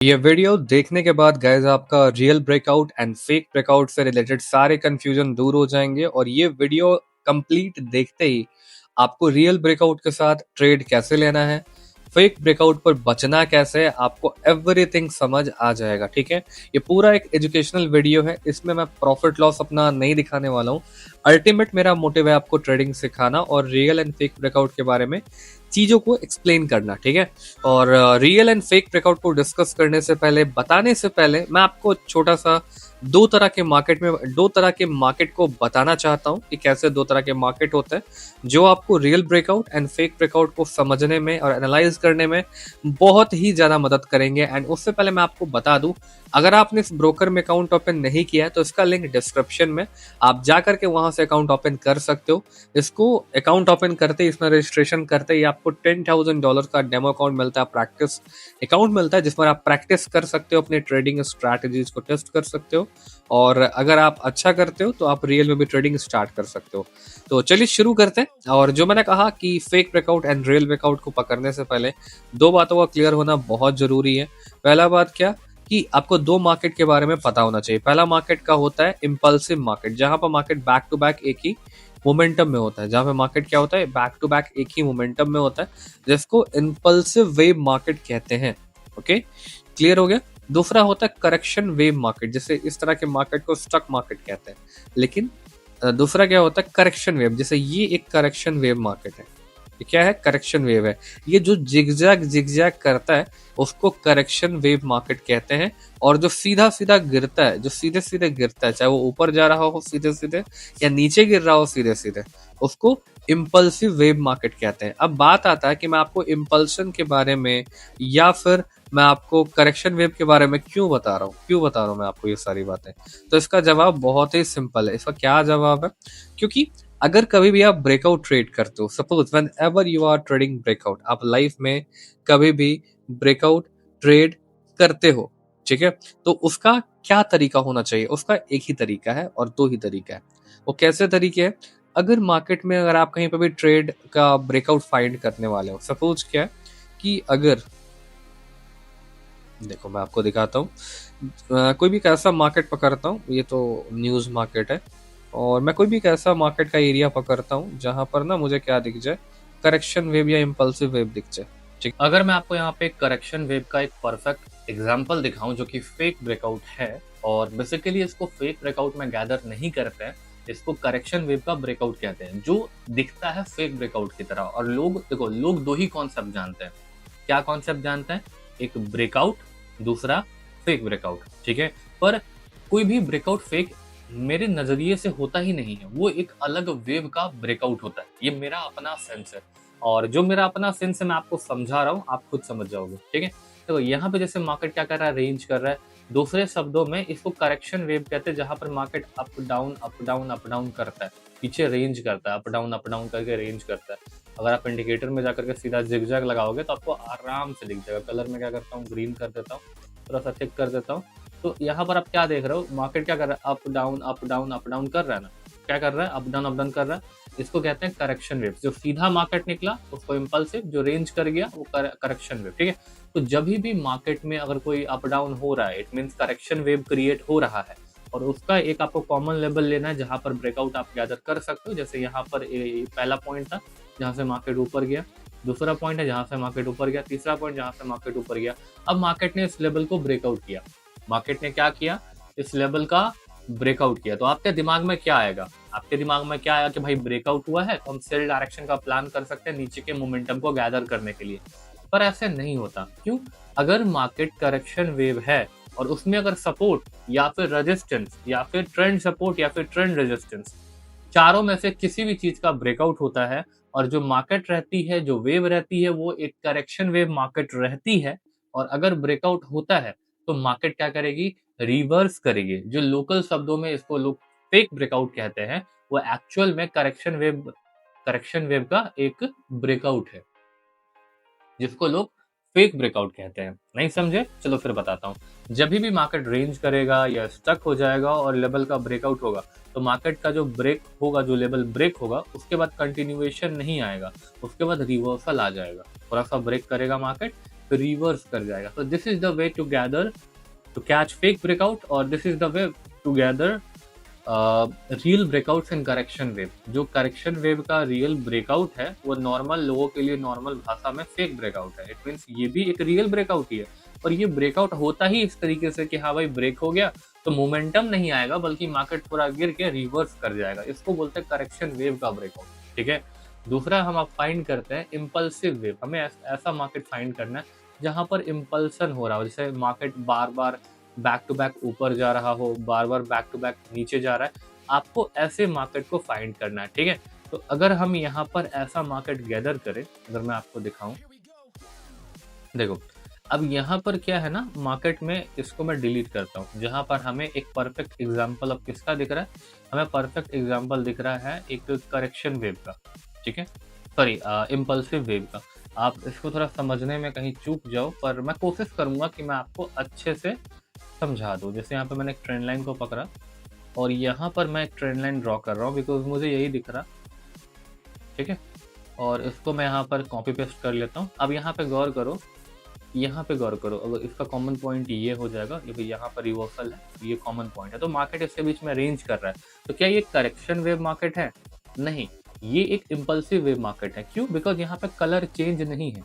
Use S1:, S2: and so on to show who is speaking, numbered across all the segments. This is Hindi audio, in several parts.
S1: ये वीडियो देखने के बाद गाइस आपका real breakout and fake breakout से रिलेटेड सारे कंफ्यूजन दूर हो जाएंगे और ये वीडियो कंप्लीट देखते ही आपको रियल ब्रेकआउट के साथ ट्रेड कैसे लेना है, फेक ब्रेकआउट पर बचना कैसे है, आपको एवरीथिंग समझ आ जाएगा। ठीक है, ये पूरा एक एजुकेशनल वीडियो है, इसमें मैं प्रॉफिट लॉस अपना नहीं दिखाने वाला हूँ। अल्टीमेट मेरा मोटिव है आपको ट्रेडिंग सिखाना और रियल एंड फेक ब्रेकआउट के बारे में चीजों को एक्सप्लेन करना। ठीक है, और रियल एंड फेक ब्रेकआउट को डिस्कस करने से पहले, बताने से पहले, मैं आपको छोटा सा दो तरह के मार्केट को बताना चाहता हूँ कि कैसे दो तरह के मार्केट होते हैं जो आपको real breakout and fake breakout को समझने में और एनालाइज करने में बहुत ही ज्यादा मदद करेंगे। एंड उससे पहले मैं आपको बता दूं, अगर आपने इस ब्रोकर में अकाउंट ओपन नहीं किया है तो इसका लिंक डिस्क्रिप्शन में, आप जा करके वहां से अकाउंट ओपन कर सकते हो। इसको अकाउंट ओपन करते ही, इसमें रजिस्ट्रेशन करते ही आपको $10,000 का डेमो अकाउंट मिलता है, प्रैक्टिस अकाउंट मिलता है, जिसमें आप प्रैक्टिस कर सकते हो, अपने ट्रेडिंग स्ट्रैटेजीज को टेस्ट कर सकते हो और अगर आप अच्छा करते हो तो आप रियल में भी ट्रेडिंग स्टार्ट कर सकते हो। तो चलिए शुरू करते हैं। और जो मैंने कहा कि fake breakout and real breakout को पकड़ने से पहले दो बातों का क्लियर होना बहुत जरूरी है। पहला बात क्या, कि आपको दो मार्केट के बारे में पता होना चाहिए। पहला मार्केट का होता है इम्पल्सिव मार्केट, जहां पर मार्केट बैक टू बैक एक ही मोमेंटम में होता है, जहां पे मार्केट क्या होता है, बैक टू बैक एक ही मोमेंटम में होता है, जिसको इम्पल्सिव वेव मार्केट कहते हैं। ओके, क्लियर हो गया। दूसरा होता है करेक्शन वेव मार्केट, जैसे इस तरह के मार्केट को स्टॉक मार्केट कहते हैं। लेकिन दूसरा क्या होता है, करेक्शन वेव, जैसे ये एक करेक्शन वेव मार्केट है। ये क्या है, करेक्शन वेव है। ये जो जिगजैग जिगजैग करता है उसको करेक्शन वेव मार्केट कहते हैं। और जो सीधा सीधा गिरता है, जो सीधे सीधे गिरता है, चाहे वो ऊपर जा रहा हो सीधे सीधे या नीचे गिर रहा हो सीधे सीधे, उसको इम्पल्सिव वेव मार्केट कहते हैं। अब बात आता है कि मैं आपको इम्पल्सन के बारे में या फिर मैं आपको करेक्शन वेव के बारे में क्यों बता रहा हूँ मैं आपको ये सारी बातें। तो इसका जवाब बहुत ही सिंपल है। इसका क्या जवाब है, क्योंकि अगर कभी भी आप ब्रेकआउट ट्रेड करते हो, suppose whenever you are trading breakout, आप लाइफ में कभी भी ब्रेकआउट ट्रेड करते हो, ठीक है, तो उसका क्या तरीका होना चाहिए? उसका एक ही तरीका है और दो ही तरीका है। वो कैसे तरीके हैं? अगर मार्केट में अगर आप कहीं पर भी ट्रेड का ब्रेकआउट फाइंड करने वाले हो, सपोज क्या है कि अगर, देखो मैं आपको दिखाता हूँ, कोई भी कैसा मार्केट पकड़ता हूँ, ये तो न्यूज़ मार्केट है, और मैं कोई भी कैसा मार्केट का एरिया पकड़ता हूँ जहां पर ना मुझे क्या दिख जाए, करेक्शन वेव या इम्पल्सिव वेव दिख जाए। ठीक, अगर मैं आपको यहाँ पे करेक्शन वेव का एक परफेक्ट एग्जांपल दिखाऊं जो कि फेक ब्रेकआउट है, और बेसिकली इसको फेक ब्रेकआउट में गैदर नहीं करते हैं, इसको करेक्शन वेव का ब्रेकआउट कहते हैं, जो दिखता है फेक ब्रेकआउट की तरह। और लोग, देखो, लोग दो ही कॉन्सेप्ट जानते हैं। क्या कॉन्सेप्ट जानते हैं? एक ब्रेकआउट, दूसरा फेक ब्रेकआउट। ठीक है, पर कोई भी ब्रेकआउट फेक मेरे नजरिए से होता ही नहीं है, वो एक अलग वेव का ब्रेकआउट होता है। ये मेरा अपना सेंस है, और जो मेरा अपना सेंस है मैं आपको समझा रहा हूँ, आप खुद समझ जाओगे। ठीक है, तो यहाँ पे जैसे मार्केट क्या कर रहा है, रेंज कर रहा है। दूसरे शब्दों में इसको करेक्शन वेव कहते हैं, जहां पर market up down up down up down करता है, पीछे रेंज करता है, अप डाउन करके रेंज करता है। अगर आप इंडिकेटर में जाकर के सीधा जिगजैग लगाओगे तो आपको आराम से दिख जाएगा। कलर में क्या करता हूँ, ग्रीन कर देता हूँ, थोड़ा सा थिक कर देता हूँ। तो यहाँ पर आप क्या देख रहे हो, मार्केट क्या कर रहा है, up down up down up down कर रहा है ना। क्या कर रहा है, अप डाउन कर रहा है। इसको कहते हैं करेक्शन वेव। जो सीधा मार्केट निकला उसको इम्पल्सिव, जो रेंज कर गया वो करेक्शन वेव। ठीक है, तो जब भी मार्केट में अगर कोई अप डाउन हो रहा है, it means correction wave create हो रहा है, और उसका एक आपको कॉमन लेवल लेना है जहां पर ब्रेकआउट आप गैदर कर सकते हो। जैसे यहाँ पर पहला पॉइंट था जहां से मार्केट ऊपर गया, दूसरा पॉइंट है जहां से मार्केट ऊपर गया, तीसरा पॉइंट जहां से मार्केट ऊपर गया। अब मार्केट ने इस लेवल को ब्रेकआउट किया, मार्केट ने क्या किया, इस लेवल का ब्रेकआउट किया। तो आपके दिमाग में क्या आएगा, आपके दिमाग में क्या आएगा कि भाई ब्रेकआउट हुआ है तो हम सेल डायरेक्शन का प्लान कर सकते हैं नीचे के मोमेंटम को गैदर करने के लिए। पर ऐसे नहीं होता। क्यों? अगर मार्केट करेक्शन वेव है और उसमें अगर सपोर्ट या फिर रेजिस्टेंस या फिर ट्रेंड सपोर्ट या फिर ट्रेंड रेजिस्टेंस, चारों में से किसी भी चीज का ब्रेकआउट होता है, और जो मार्केट रहती है, जो वेव रहती है, वो एक करेक्शन वेव मार्केट रहती है, और अगर ब्रेकआउट होता है तो मार्केट क्या करेगी, रिवर्स करेगी। जो लोकल शब्दों में इसको लोग फेक ब्रेकआउट कहते हैं, वो एक्चुअल में करेक्शन वेव का एक ब्रेकआउट है, जिसको लोग फेक ब्रेकआउट कहते हैं। नहीं समझे? चलो फिर बताता हूँ। जब भी मार्केट रेंज करेगा या स्टक हो जाएगा और लेवल का ब्रेकआउट होगा, तो मार्केट का जो ब्रेक होगा, जो लेवल ब्रेक होगा, उसके बाद कंटिन्यूएशन नहीं आएगा, उसके बाद रिवर्सल आ जाएगा। थोड़ा सा ब्रेक करेगा मार्केट, फिर रिवर्स कर जाएगा। तो this is the way to gather to catch fake breakout, और this is the way to gather real breakouts in correction wave. जो करेक्शन वेव का रियल ब्रेकआउट है वो नॉर्मल लोगों के लिए नॉर्मल भाषा में फेक ब्रेकआउट है। इट मीन्स ये भी एक रियल ब्रेकआउट ही है, और ये ब्रेकआउट होता ही इस तरीके से कि हाँ भाई ब्रेक हो गया तो मोमेंटम नहीं आएगा, बल्कि मार्केट पूरा गिर के रिवर्स कर जाएगा। इसको बोलते हैं करेक्शन वेव का ब्रेकआउट। ठीक है, दूसरा हम आप फाइंड करते हैं इम्पल्सिव वेव। हमें ऐसा मार्केट फाइंड करना है जहां पर इम्पल्सन हो रहा हो, जैसे मार्केट बार बार बैक टू बैक ऊपर जा रहा हो, बार बार बैक टू बैक नीचे जा रहा है। आपको ऐसे मार्केट को फाइंड करना है। ठीक है, तो अगर हम यहाँ पर ऐसा मार्केट गैदर करें, अगर मैं आपको दिखाऊं, देखो अब यहाँ पर क्या है ना, मार्केट में इसको मैं डिलीट करता हूँ, जहां पर हमें एक परफेक्ट एग्जांपल अब किसका दिख रहा है, हमें परफेक्ट एग्जांपल दिख रहा है एक करेक्शन वेव का। ठीक है, सॉरी इम्पल्सिव वेव का। आप इसको थोड़ा समझने में कहीं चूक जाओ, पर मैं कोशिश करूंगा कि मैं आपको अच्छे से समझा दूं। जैसे यहाँ पे मैंने एक ट्रेंड लाइन को पकड़ा और यहाँ पर मैं एक ट्रेंड लाइन ड्रॉ कर रहा हूँ, बिकॉज मुझे यही दिख रहा। ठीक है, और इसको मैं यहाँ पर कॉपी पेस्ट कर लेता हूँ। अब यहाँ पे गौर करो, यहाँ पे गौर करो, अगर इसका कॉमन पॉइंट ये हो जाएगा, ये यहाँ पर रिवर्सल है, ये कॉमन पॉइंट है, तो मार्केट इसके बीच में रेंज कर रहा है। तो क्या ये करेक्शन वेव मार्केट है? नहीं, ये एक इम्पल्सिव वेव मार्केट है। क्यों? बिकॉज यहाँ पे कलर चेंज नहीं है।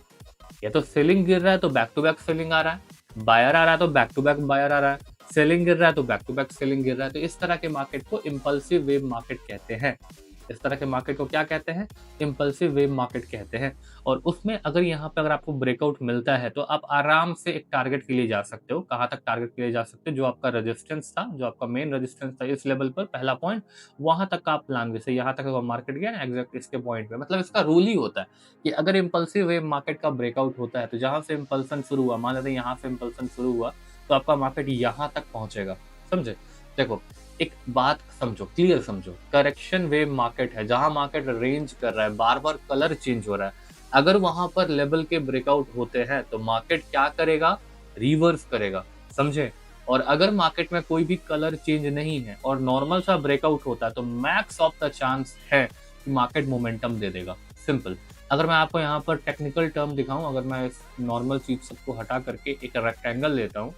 S1: या तो सेलिंग गिर रहा है तो बैक टू बैक सेलिंग आ रहा है, बायर आ रहा है तो बैक टू बैक बायर आ रहा है, सेलिंग गिर रहा है तो बैक टू बैक सेलिंग गिर रहा है। तो इस तरह के मार्केट को इम्पल्सिव वेव मार्केट कहते हैं। इस तरह के मार्केट को क्या कहते हैं? इम्पल्सिव वेव मार्केट कहते हैं। और उसमें अगर यहाँ पे अगर आपको ब्रेकआउट मिलता है तो आप आराम से एक टारगेट के लिए जा सकते हो। कहाँ तक टारगेट के लिए जा सकते हो? जो आपका रेजिस्टेंस था, जो आपका मेन रेजिस्टेंस था इस लेवल पर, पहला पॉइंट, वहां तक आप प्लान, जैसे यहाँ तक मार्केट गया ना एग्जैक्ट इसके पॉइंट पे। मतलब इसका रूल ही होता है कि अगर इम्पल्सिव वेव मार्केट का ब्रेकआउट होता है तो जहां से इम्पल्सन शुरू हुआ, मान लेते हैं यहाँ से इम्पल्सन शुरू हुआ, तो आपका मार्केट यहाँ तक पहुंचेगा। समझे? देखो एक बात समझो, क्लियर समझो, करेक्शन वेव मार्केट है जहां मार्केट रेंज कर रहा है, बार बार कलर चेंज हो रहा है। अगर वहां पर लेवल के ब्रेकआउट होते हैं तो मार्केट क्या करेगा? रिवर्स करेगा। समझे? और अगर मार्केट में कोई भी कलर चेंज नहीं है और नॉर्मल सा ब्रेकआउट होता है तो मैक्स ऑफ द चांस है कि मार्केट मोमेंटम दे देगा। सिंपल। अगर मैं आपको यहाँ पर टेक्निकल टर्म दिखाऊं, अगर मैं इस नॉर्मल चीज सबको हटा करके एक रेक्टेंगल लेता हूँ,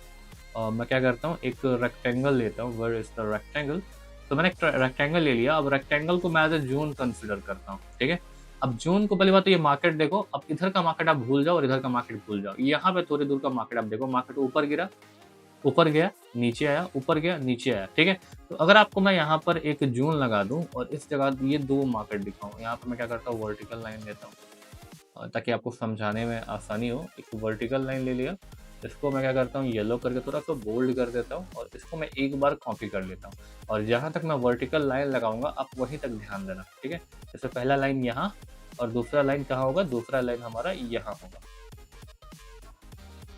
S1: मैं क्या करता हूँ, एक रेक्टेंगल लेता हूँ, वेयर इज द रेक्टेंगल। तो मैंने एक रेक्टेंगल ले लिया। अब रेक्टेंगल को मैं एज ए जोन कंसिडर करता हूँ। ठीक है, अब जोन को पहली बात तो ये मार्केट देखो, अब इधर का मार्केट आप भूल जाओ और इधर का मार्केट भूल जाओ। यहाँ पे थोड़ी दूर का मार्केट आप देखो, मार्केट ऊपर गिरा, ऊपर गया, नीचे आया, ऊपर गया, नीचे आया। ठीक है, तो अगर आपको मैं यहाँ पर एक जोन लगा दूं और इस जगह ये दो मार्केट दिखाऊं, यहाँ पर मैं क्या करता हूँ, वर्टिकल लाइन लेता हूँ ताकि आपको समझाने में आसानी हो। एक वर्टिकल लाइन ले लिया, इसको मैं क्या करता हूँ, येलो करके थोड़ा सा बोल्ड कर देता हूँ और इसको मैं एक बार कॉपी कर लेता हूँ। और जहाँ तक मैं वर्टिकल लाइन लगाऊंगा आप वहीं तक ध्यान देना। ठीक है, जैसे पहला लाइन यहाँ और दूसरा लाइन कहाँ होगा, दूसरा लाइन हमारा यहाँ होगा।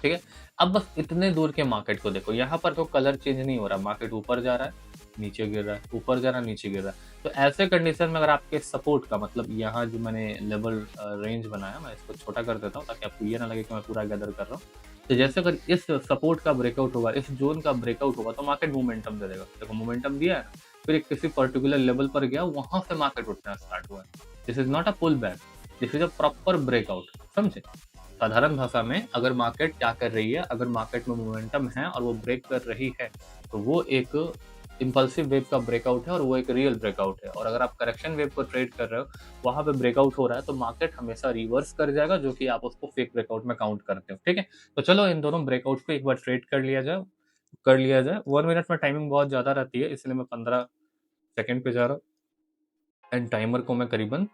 S1: ठीक है, अब बस इतने दूर के मार्केट को देखो, यहाँ पर तो कलर चेंज नहीं हो रहा, मार्केट ऊपर जा रहा है, नीचे गिर रहा है, ऊपर जा रहा है, नीचे गिर रहा है। तो ऐसे कंडीशन में अगर आपके सपोर्ट का मतलब यहाँ जो मैंने लेवल रेंज बनाया, मैं इसको छोटा कर देता हूँ ताकि आपको ये ना लगे कि मैं पूरा गैदर कर रहा हूँ। तो जैसे अगर इस सपोर्ट का ब्रेकआउट होगा, इस जोन का ब्रेकआउट होगा तो मार्केट मोमेंटम दे देगा। देखो मोमेंटम दिया है, फिर एक किसी पर्टिकुलर लेवल पर गया, वहां से मार्केट उठना स्टार्ट हुआ है। This is not a pull back, this is a proper breakout. समझे? साधारण भाषा में अगर मार्केट क्या कर रही है, अगर मार्केट में मोमेंटम है और वो ब्रेक कर रही है तो वो एक इम्पल्सिव वेव का ब्रेकआउट है और वो एक रियल ब्रेकआउट है। और अगर आप करेक्शन वेव को ट्रेड कर रहे हो, वहां पे ब्रेकआउट हो रहा है तो मार्केट हमेशा रिवर्स कर जाएगा, जो कि आप उसको फेक ब्रेकआउट में काउंट करते हो। ठीक है, तो चलो इन दोनों ब्रेकआउट को एक बार ट्रेड कर लिया जाए। 1 मिनट में टाइमिंग बहुत ज्यादा रहती है, इसलिए मैं 15 सेकेंड पे जा रहा हूँ एंड टाइमर को मैं करीबन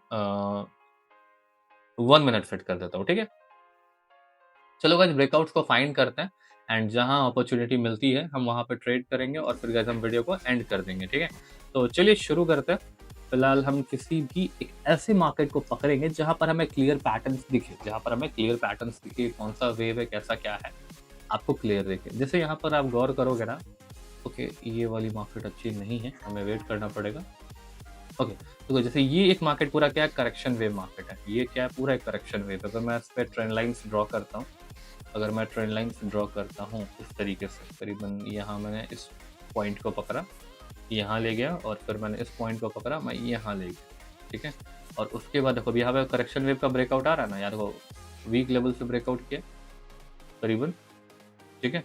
S1: 1 मिनट सेट कर देता हूँ। ठीक है, चलो गाइस ब्रेकआउट्स को फाइंड करते हैं एंड जहां अपॉर्चुनिटी मिलती है हम वहां पे ट्रेड करेंगे और फिर गाइस हम वीडियो को एंड कर देंगे। ठीक है, तो चलिए शुरू करते हैं। फिलहाल हम किसी भी एक ऐसे मार्केट को पकड़ेंगे जहां पर हमें क्लियर पैटर्न्स दिखे, जहां पर हमें क्लियर पैटर्न्स दिखे, कौन सा वेव है, कैसा क्या है, आपको क्लियर दिखे। जैसे यहाँ पर आप गौर करोगे ना, ओके ये वाली मार्केट अच्छी नहीं है, हमें वेट करना पड़ेगा। ओके, तो जैसे ये एक मार्केट पूरा क्या है, करेक्शन वेव मार्केट है। ये क्या है, पूरा एक करेक्शन वेव। अगर मैं इस पर ट्रेंड लाइन्स ड्रॉ करता हूँ, अगर मैं ट्रेंड लाइन्स ड्रॉ करता हूँ इस तरीके से, करीबन यहाँ मैंने इस पॉइंट को पकड़ा, यहाँ ले गया, और फिर मैंने इस पॉइंट को पकड़ा, मैं यहाँ ले गया। ठीक है, और उसके बाद देखो यहाँ पे करेक्शन वेव का ब्रेकआउट आ रहा है ना यार, वो वीक लेवल से ब्रेकआउट किया, करीबन, ठीक है।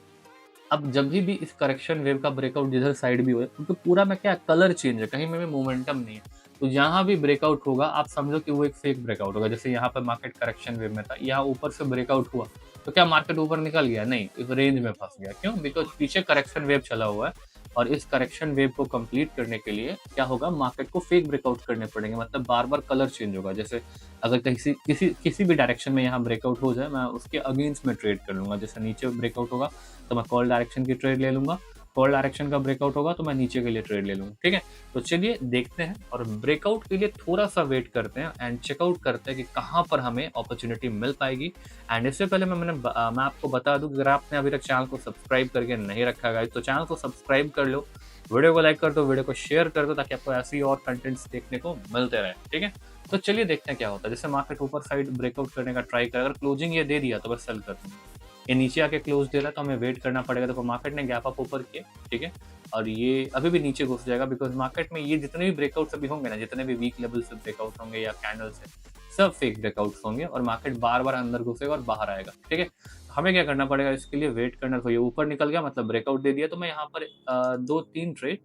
S1: अब जब भी इस करेक्शन वेव का ब्रेकआउट जिधर साइड भी हो क्योंकि पूरा में क्या कलर चेंज है, कहीं में मोमेंटम नहीं है, तो जहाँ भी ब्रेकआउट होगा आप समझो कि वो एक फेक ब्रेकआउट होगा। जैसे यहाँ पे मार्केट करेक्शन वेव में था, यहाँ ऊपर से ब्रेकआउट हुआ तो क्या मार्केट ऊपर निकल गया? नहीं, इस रेंज में फंस गया। क्यों? बिकॉज पीछे करेक्शन वेव चला हुआ है और इस करेक्शन वेव को कंप्लीट करने के लिए क्या होगा, मार्केट को फेक ब्रेकआउट करने पड़ेंगे, मतलब बार बार कलर चेंज होगा। जैसे अगर किसी किसी किसी भी डायरेक्शन में यहाँ ब्रेकआउट हो जाए, मैं उसके अगेंस्ट में ट्रेड कर लूंगा। जैसे नीचे ब्रेकआउट होगा तो मैं कॉल डायरेक्शन की ट्रेड ले लूंगा, कॉल डायरेक्शन का ब्रेकआउट होगा तो मैं नीचे के लिए ट्रेड ले लूंगा, ठीक है। तो चलिए देखते हैं और ब्रेकआउट के लिए थोड़ा सा वेट करते हैं एंड चेकआउट करते हैं कि कहाँ पर हमें अपॉर्चुनिटी मिल पाएगी। एंड इससे पहले मैं आपको बता दूं, अगर आपने अभी तक चैनल को सब्सक्राइब करके नहीं रखा गाइस तो चैनल को सब्सक्राइब कर लो, वीडियो को लाइक कर दो, वीडियो को शेयर कर दो ताकि आपको ऐसे ही और कंटेंट्स देखने को मिलते रहे, ठीक है। तो चलिए देखते हैं क्या होता है। जैसे मार्केट ऊपर साइड ब्रेकआउट करने का ट्राई कर, अगर क्लोजिंग ये दे दिया तो बस सेल कर दूंगा। ये नीचे आके क्लोज दे रहा है तो हमें वेट करना पड़ेगा। देखो मार्केट ने गैप अप ऊपर किया, ठीक है, और ये अभी भी नीचे घुस जाएगा बिकॉज मार्केट में ये जितने भी ब्रेकआउट्स अभी होंगे ना, जितने भी वीक लेवल से ब्रेकआउट होंगे या कैंडल से, सब फेक ब्रेकआउट्स होंगे और मार्केट बार बार अंदर घुसेगा और बाहर आएगा, ठीक है। हमें क्या करना पड़ेगा, इसके लिए वेट करना। तो ये ऊपर निकल गया मतलब ब्रेकआउट दे दिया, तो मैं यहाँ पर 2-3 ट्रेड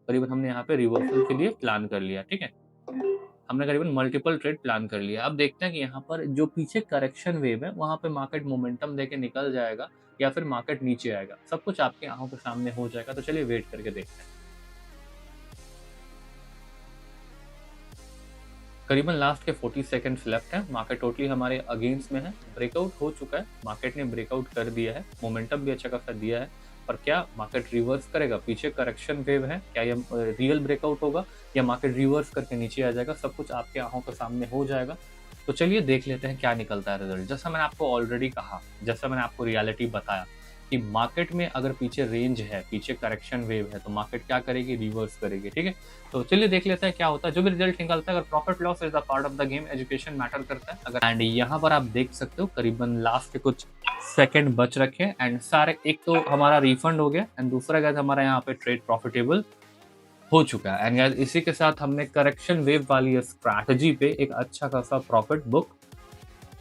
S1: करीबन हमने यहाँ पे रिवर्सल के लिए प्लान कर लिया, ठीक है। हमने करीबन मल्टीपल ट्रेड प्लान कर लिया। अब देखते हैं कि यहाँ पर जो पीछे करेक्शन वेव है वहां पे मार्केट मोमेंटम देके निकल जाएगा या फिर मार्केट नीचे आएगा। सब कुछ आपके आंखों के सामने हो जाएगा। तो चलिए वेट करके देखते हैं। करीबन लास्ट के 40 सेकंड्स लेफ्ट है। मार्केट टोटली हमारे अगेंस्ट में है, ब्रेकआउट हो चुका है, मार्केट ने ब्रेकआउट कर दिया है, मोमेंटम भी अच्छा खासा दिया है। पर क्या मार्केट रिवर्स करेगा? पीछे करेक्शन वेव है, क्या ये रियल ब्रेकआउट होगा या मार्केट रिवर्स करके नीचे आ जाएगा? सब कुछ आपके आंखों के सामने हो जाएगा। तो चलिए देख लेते हैं क्या निकलता है रिजल्ट। जैसा मैंने आपको ऑलरेडी कहा, जैसा मैंने आपको रियलिटी बताया कि मार्केट में अगर पीछे रेंज है, पीछे करेक्शन वेव है, तो मार्केट क्या करेगी? रिवर्स करेगी, ठीक है। तो चलिए देख लेते हैं क्या होता है। जो भी रिजल्ट निकलता है, अगर profit loss is the part of the game, education matter करता है। अगर एंड यहाँ पर आप देख सकते हो करीबन लास्ट के कुछ सेकंड बच रखे हैं एंड सारे, एक तो हमारा रिफंड हो गया एंड दूसरा गाइस हमारा यहाँ पे ट्रेड प्रॉफिटेबल हो चुका है। एंड गाइस इसी के साथ हमने करेक्शन वेव वाली स्ट्रैटेजी पे एक अच्छा खासा प्रॉफिट बुक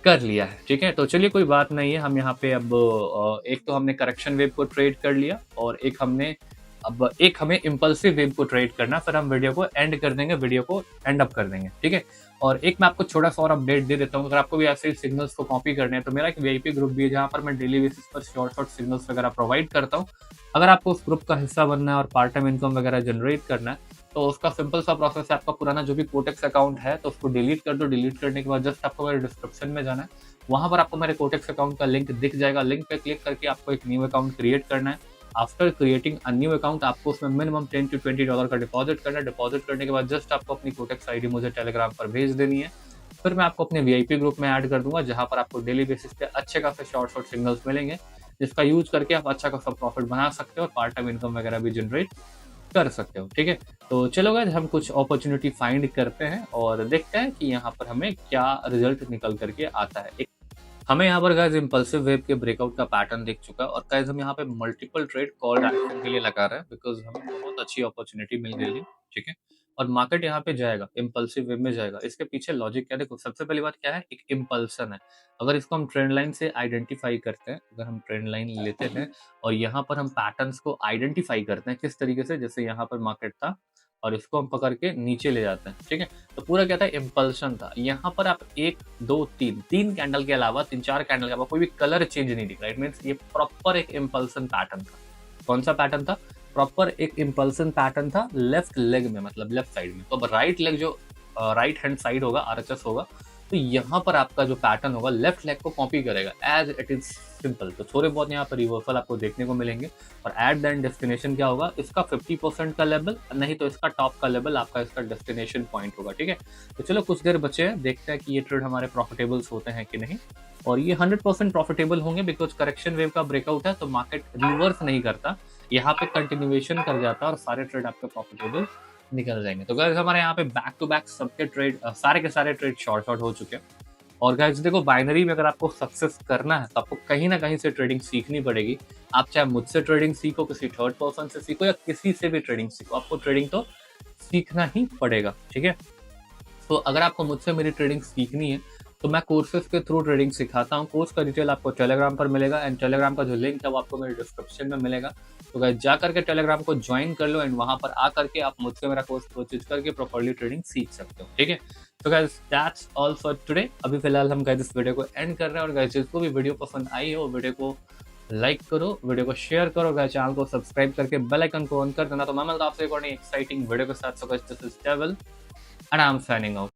S1: कर लिया है, ठीक है। तो चलिए कोई बात नहीं है। हम यहाँ पे अब एक तो हमने करेक्शन वेव को ट्रेड कर लिया और एक हमें इम्पल्सिव वेव को ट्रेड करना, फिर हम वीडियो को एंड कर देंगे, वीडियो को एंड अप कर देंगे, ठीक है। और एक मैं आपको छोटा सा और अपडेट दे देता हूँ, अगर आपको भी ऐसे सिग्नल्स को कॉपी करने हैं तो मेरा एक वीआईपी ग्रुप भी है जहाँ पर मैं डेली बेसिस पर शॉर्ट सिग्नल्स वगैरह प्रोवाइड करता हूँ। अगर आपको उस ग्रुप का हिस्सा बनना है और पार्ट टाइम इनकम वगैरह जनरेट करना है तो उसका सिंपल सा प्रोसेस है, आपका पुराना जो भी कोटेक्स अकाउंट है तो उसको डिलीट कर दो। डिलीट करने के बाद जस्ट आपको मेरे डिस्क्रिप्शन में जाना है, वहां पर आपको मेरे कोटेक्स अकाउंट का लिंक दिख जाएगा। लिंक पे क्लिक करके आपको एक न्यू अकाउंट क्रिएट करना है। After creating a new account आपको उसमें मिनिमम $10 to $20 का डिपॉजिट करना है। डिपॉजिट करने के बाद जस्ट आपको अपनी कोटेक्स आईडी मुझे टेलीग्राम पर भेज देनी है। फिर मैं आपको अपने वीआईपी ग्रुप में ऐड कर दूंगा जहां पर आपको डेली बेसिस पे अच्छे खासे शॉर्ट सिग्नल्स मिलेंगे जिसका यूज करके आप अच्छा खासा प्रॉफिट बना सकते हो और पार्ट टाइम इनकम वगैरह भी जनरेट कर सकते हो, ठीक है। तो चलो गाइस हम कुछ अपॉर्चुनिटी फाइंड करते हैं और देखते हैं कि यहाँ पर हमें क्या रिजल्ट निकल करके आता है। हमें यहाँ पर गाइस इम्पल्सिव वेव के ब्रेकआउट का पैटर्न दिख चुका है और गाइस हम यहाँ पे मल्टीपल ट्रेड कॉल डायरेक्शन के लिए लगा रहे हैं बिकॉज हमें बहुत अच्छी अपॉर्चुनिटी मिल गई है, ठीक है। और मार्केट यहाँ पे जाएगा, इम्पल्सिव वेव में जाएगा। इसके पीछे लॉजिक क्या? देखो सबसे पहली बात क्या है, एक इम्पल्सन है। अगर इसको हम ट्रेंड लाइन से आइडेंटिफाई करते हैं, अगर हम ट्रेंड लाइन लेते हैं और यहाँ पर हम पैटर्न्स को आइडेंटिफाई करते हैं किस तरीके से, जैसे यहाँ पर मार्केट था और इसको हम पकड़ के नीचे ले जाते हैं, ठीक है। तो पूरा क्या था? इम्पल्शन था। यहाँ पर आप 1 2 3 कैंडल के अलावा 3-4 कैंडल के अलावा कोई भी कलर चेंज नहीं दिख रहा। इट मीन्स ये प्रॉपर एक इम्पल्सन पैटर्न था। कौन सा पैटर्न था? प्रॉपर एक इम्पल्सन पैटर्न था लेफ्ट लेग में, मतलब लेफ्ट साइड में। तो अब राइट लेग जो राइट हैंड साइड होगा, आरएचएस होगा, तो यहाँ पर आपका जो पैटर्न होगा लेफ्ट लेग को कॉपी करेगा एज इट इज सिंपल। तो थोड़े बहुत यहाँ पर रिवर्सल आपको देखने को मिलेंगे और एट द एंड डेस्टिनेशन क्या होगा, इसका 50% का लेवल, नहीं तो इसका टॉप का लेवल आपका इसका डेस्टिनेशन पॉइंट होगा, ठीक है। तो चलो कुछ देर बचे हैं, देखते हैं कि ये ट्रेड हमारे प्रॉफिटेबल्स होते हैं कि नहीं। और ये 100% प्रॉफिटेबल होंगे बिकॉज करेक्शन वेव का ब्रेकआउट है तो मार्केट रिवर्स नहीं करता, यहाँ पे कंटिन्यूएशन कर जाता है और सारे ट्रेड आपके प्रॉफिटेबल निकल जाएंगे। तो गाइस हमारे यहाँ पे बैक टू बैक सबके ट्रेड, सारे के सारे ट्रेड शॉर्ट हो चुके हैं। और गाइस देखो बाइनरी में अगर आपको सक्सेस करना है तो आपको कहीं ना कहीं से ट्रेडिंग सीखनी पड़ेगी। आप चाहे मुझसे ट्रेडिंग सीखो, किसी थर्ड पर्सन से सीखो या किसी से भी ट्रेडिंग सीखो, आपको ट्रेडिंग तो सीखना ही पड़ेगा, ठीक है। तो अगर आपको मुझसे मेरी ट्रेडिंग सीखनी है तो मैं कोर्सेज के थ्रू ट्रेडिंग सिखाता हूँ। कोर्स का डिटेल आपको टेलीग्राम पर मिलेगा एंड टेलीग्राम का जो लिंक है वो आपको मेरे डिस्क्रिप्शन में मिलेगा। तो गाइस जा करके टेलीग्राम को ज्वाइन कर लो एंड वहाँ पर आ करके आप मुझसे मेरा कोर्स परचेज करके प्रॉपर्ली ट्रेडिंग सीख सकते हो, ठीक है। तो guys that's all for today. अभी फिलहाल हम गाइस इस वीडियो को एंड कर रहे हैं और गाइस जिसको भी वीडियो पसंद आई हो वीडियो को लाइक करो, वीडियो को शेयर करो, गाइस चैनल को सब्सक्राइब करके बेल आइकन को ऑन कर देना। तो मैं मिलता हूं आपसे एक और नई एक्साइटिंग वीडियो के साथ। So guys this is devil and I am signing out.